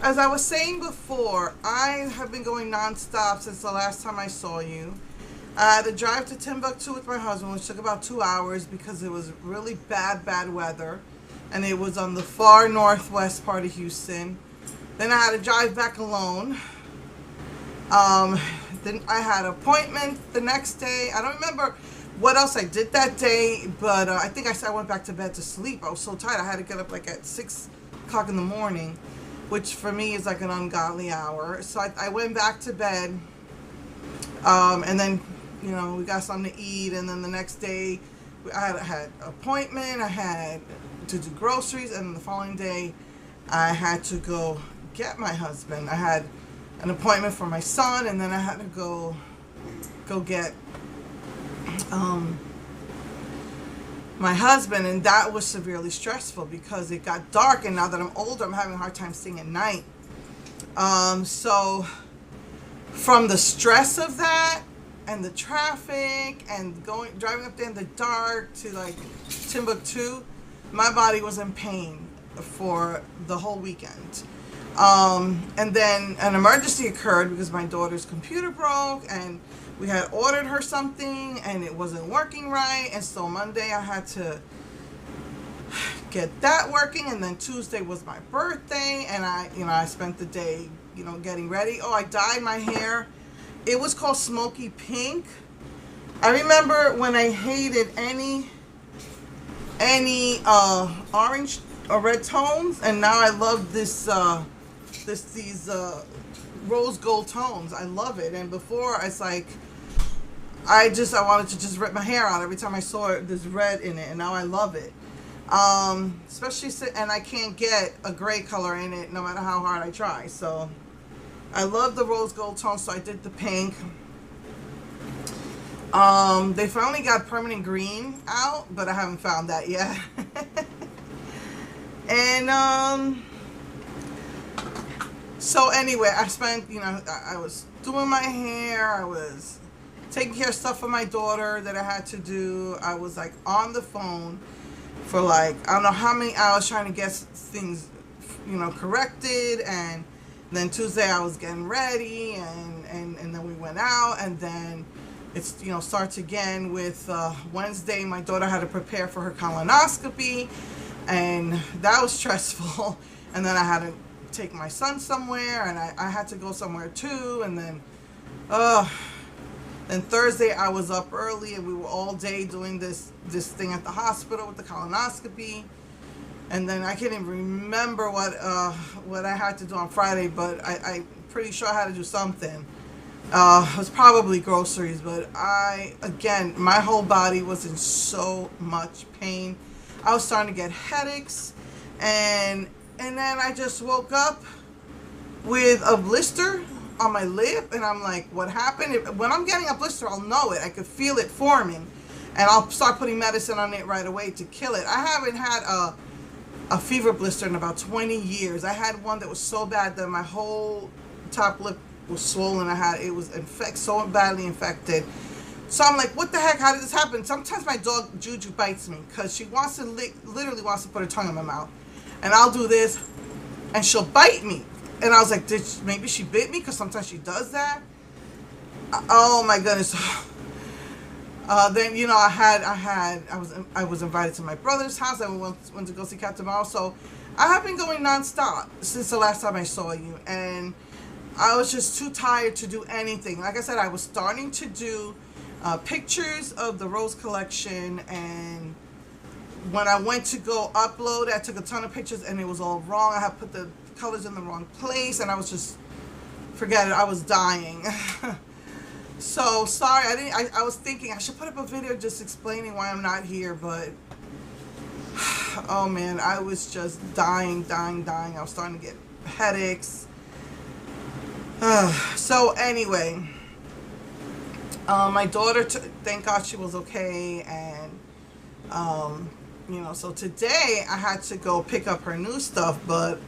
As I was saying before, I have been going nonstop since the last time I saw you. I had to drive to Timbuktu with my husband, which took about 2 hours because it was really bad weather. And it was on the far northwest part of Houston. Then I had to drive back alone. Um, then I had an appointment the next day. I don't remember what else I did that day, but I think I went back to bed to sleep. I was so tired. I had to get up like at 6 o'clock in the morning, which for me is like an ungodly hour. So I went back to bed, and then, we got something to eat. And then the next day, I had an appointment. I had to do groceries. And the following day, I had to go get my husband. I had an appointment for my son, and then I had to go get my husband, and that was severely stressful because it got dark, and now that I'm older, I'm having a hard time staying at night. So from the stress of that and the traffic and driving up there in the dark to like Timbuktu, my body was in pain for the whole weekend. And then an emergency occurred because my daughter's computer broke, and we had ordered her something and it wasn't working right. And so Monday I had to get that working, and then Tuesday was my birthday, and I spent the day, getting ready. Oh, I dyed my hair. It was called smoky pink. I remember when I hated any orange or red tones, and now I love these rose gold tones. I love it. And before, it's like I wanted to just rip my hair out every time I saw this red in it, and now I love it. Especially, and I can't get a gray color in it no matter how hard I try. So I love the rose gold tone, so I did the pink. They finally got permanent green out, but I haven't found that yet. And so anyway, I spent, I was doing my hair, I was taking care of stuff for my daughter that I had to do. I was like on the phone for like, I don't know how many hours trying to get things, corrected. And then Tuesday I was getting ready, and then we went out, and then it's, starts again with Wednesday. My daughter had to prepare for her colonoscopy, and that was stressful. And then I had to take my son somewhere, and I had to go somewhere too. And then Thursday I was up early, and we were all day doing this thing at the hospital with the colonoscopy. And then I can't even remember what I had to do on Friday, but I'm pretty sure I had to do something. It was probably groceries, but my whole body was in so much pain. I was starting to get headaches, and then I just woke up with a blister on my lip, and I'm like, what happened? When I'm getting a blister, I'll know it. I could feel it forming, and I'll start putting medicine on it right away to kill it. I haven't had a fever blister in about 20 years. I had one that was so bad that my whole top lip was swollen. It was so badly infected. So I'm like, what the heck? How did this happen? Sometimes my dog Juju bites me because she wants to literally wants to put her tongue in my mouth, and I'll do this, and she'll bite me. And I was like, maybe she bit me, because sometimes she does that. Oh my goodness. Then I was invited to my brother's house. I went to go see Captain Mao. So I have been going nonstop since the last time I saw you, and I was just too tired to do anything. Like I said, I was starting to do pictures of the rose collection, and when I went to go upload, I took a ton of pictures, and it was all wrong. I had put the colors in the wrong place, and I was just, forget it, I was dying. So sorry, I was thinking I should put up a video just explaining why I'm not here, but oh man, I was just dying. I was starting to get headaches. So anyway, my daughter, thank God she was okay, and so today I had to go pick up her new stuff, but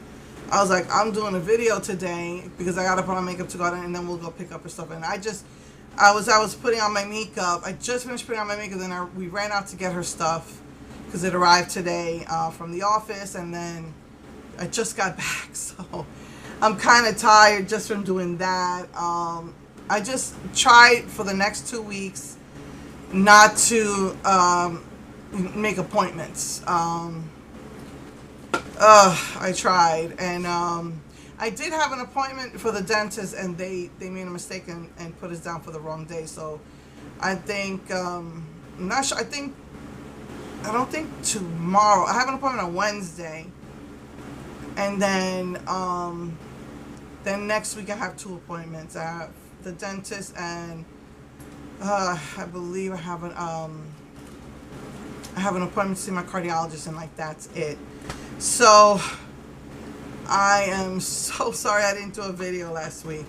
I was like, I'm doing a video today because I gotta put on makeup to go out, and then we'll go pick up her stuff. And I was putting on my makeup. I just finished putting on my makeup, then we ran out to get her stuff because it arrived today from the office, and then I just got back, so I'm kind of tired just from doing that. I just tried for the next 2 weeks not to make appointments. I tried, and I did have an appointment for the dentist, and they made a mistake and put us down for the wrong day. So I think I'm not sure. I don't think tomorrow. I have an appointment on Wednesday, and then next week I have 2 appointments. I have the dentist, and I believe I have an appointment to see my cardiologist, and like that's it. So I am so sorry I didn't do a video last week.